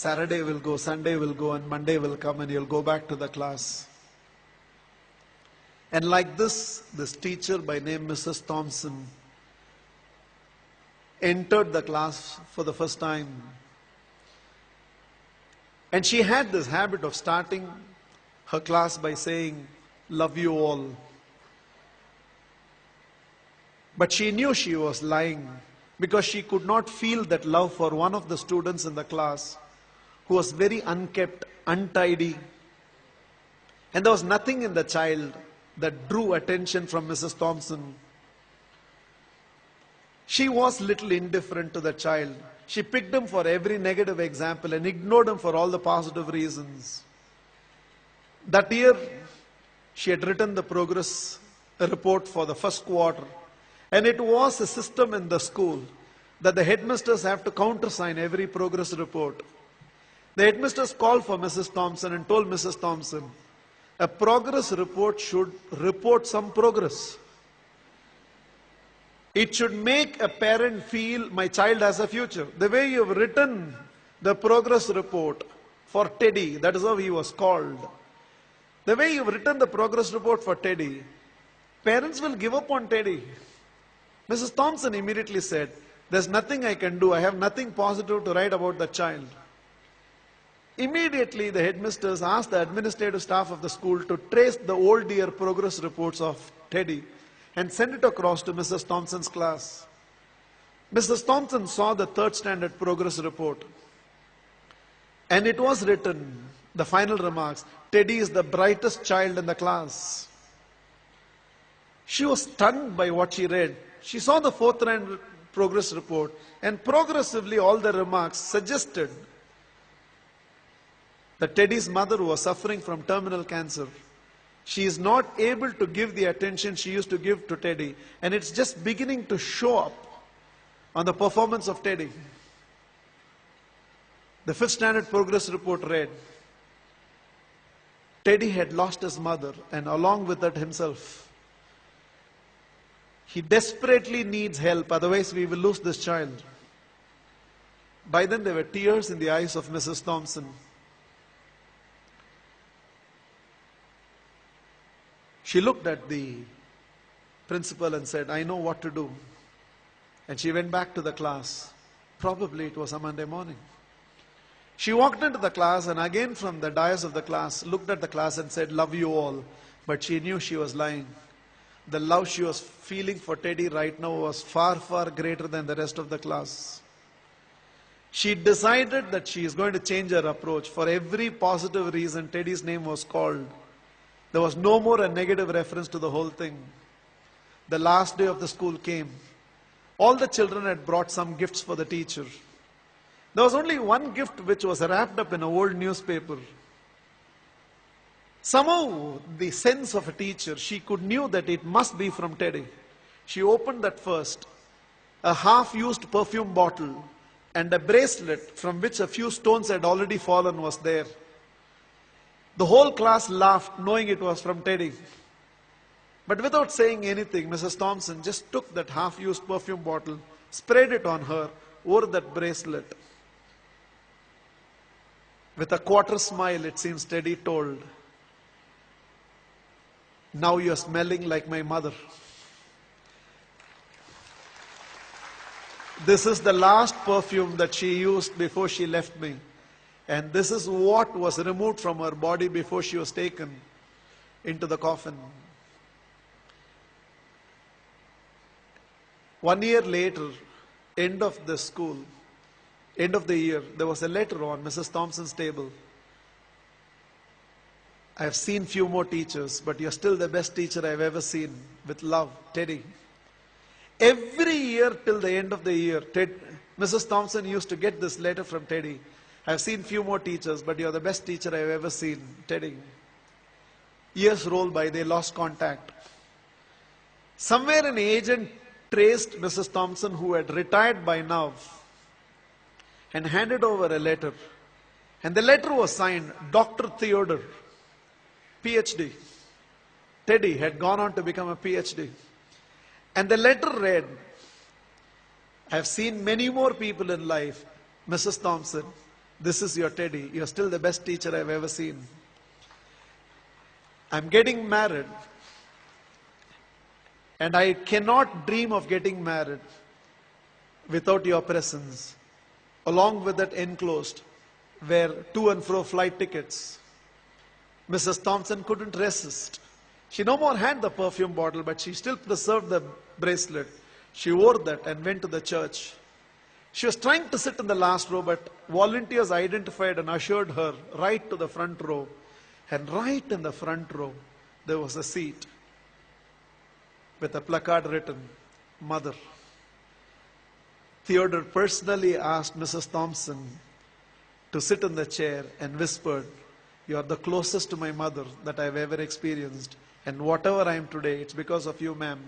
Saturday will go, Sunday will go, and Monday will come, and you'll go back to the class. And like this teacher by name Mrs. Thompson entered the class for the first time. And she had this habit of starting her class by saying, "Love you all." But she knew she was lying because she could not feel that love for one of the students in the class who was very unkept, untidy. And there was nothing in the child that drew attention from Mrs. Thompson. She was little indifferent to the child. She picked him for every negative example and ignored him for all the positive reasons. That year, she had written the progress report for the first quarter. And it was a system in the school that the headmasters have to countersign every progress report. The headmasters called for Mrs. Thompson and told Mrs. Thompson, a progress report should report some progress. It should make a parent feel my child has a future. The way you have written the progress report for Teddy, that is how he was called. The way you have written the progress report for Teddy, parents will give up on Teddy. Mrs. Thompson immediately said, there's nothing I can do. I have nothing positive to write about the child. Immediately, the headmasters asked the administrative staff of the school to trace the old year progress reports of Teddy and send it across to Mrs. Thompson's class. Mrs. Thompson saw the third standard progress report. And it was written, the final remarks, Teddy is the brightest child in the class. She was stunned by what she read. She saw the fourth standard progress report, and progressively all the remarks suggested that Teddy's mother was suffering from terminal cancer. She is not able to give the attention she used to give to Teddy, and it's just beginning to show up on the performance of Teddy. The fifth standard progress report read, Teddy had lost his mother and along with that himself. He desperately needs help, otherwise we will lose this child. By then there were tears in the eyes of Mrs. Thompson. She looked at the principal and said, I know what to do. And she went back to the class. Probably it was a Monday morning. She walked into the class and again from the dais of the class, looked at the class and said, love you all. But she knew she was lying. The love she was feeling for Teddy right now was far, far greater than the rest of the class. She decided that she is going to change her approach. For every positive reason, Teddy's name was called. There was no more a negative reference to the whole thing. The last day of the school came. All the children had brought some gifts for the teacher. There was only one gift which was wrapped up in an old newspaper. Somehow, the sense of a teacher, she knew that it must be from Teddy. She opened that first. A half-used perfume bottle and a bracelet from which a few stones had already fallen was there. The whole class laughed, knowing it was from Teddy. But without saying anything, Mrs. Thompson just took that half-used perfume bottle, sprayed it on her, wore that bracelet. With a quarter smile, it seems Teddy told, now you're smelling like my mother. This is the last perfume that she used before she left me. And this is what was removed from her body before she was taken into the coffin. 1 year later, end of the school, end of the year, there was a letter on Mrs. Thompson's table. I have seen few more teachers, but you're still the best teacher I've ever seen. With love, Teddy. Every year till the end of the year, Mrs. Thompson used to get this letter from Teddy. I've seen few more teachers, but you're the best teacher I've ever seen, Teddy. Years rolled by, they lost contact. Somewhere an agent traced Mrs. Thompson, who had retired by now, and handed over a letter. And the letter was signed, Dr. Theodore, PhD. Teddy had gone on to become a PhD. And the letter read, I have seen many more people in life, Mrs. Thompson, This is your Teddy. You're still the best teacher I've ever seen. I'm getting married, and I cannot dream of getting married without your presence. Along with that enclosed were to and fro flight tickets. Mrs. Thompson couldn't resist. She no more had the perfume bottle, but she still preserved the bracelet. She wore that and went to the church. She was trying to sit in the last row, but volunteers identified and ushered her right to the front row. And right in the front row, there was a seat with a placard written, Mother. Theodore personally asked Mrs. Thompson to sit in the chair and whispered, "You are the closest to my mother that I've ever experienced. And whatever I am today, it's because of you, ma'am."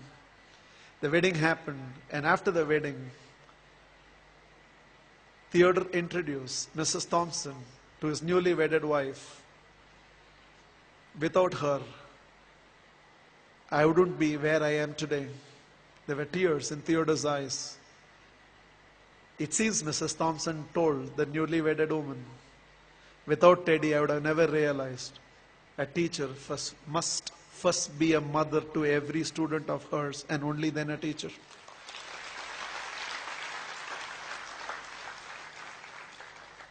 The wedding happened, and after the wedding, Theodore introduced Mrs. Thompson to his newly wedded wife. Without her, I wouldn't be where I am today. There were tears in Theodore's eyes. It seems Mrs. Thompson told the newly wedded woman, "Without Teddy, I would have never realized a teacher must first be a mother to every student of hers, and only then a teacher."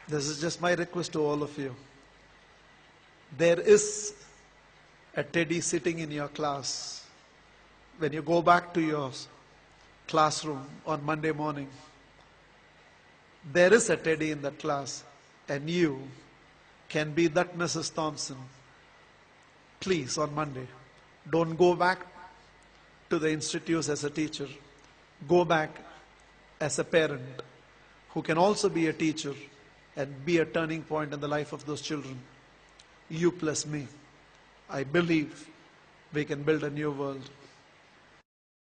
This is just my request to all of you. There is a Teddy sitting in your class. When you go back to your classroom on Monday morning, there is a Teddy in that class, and you can be that Mrs. Thompson. Please, on Monday, don't go back to the institutes as a teacher. Go back as a parent who can also be a teacher and be a turning point in the life of those children. You plus me. I believe we can build a new world.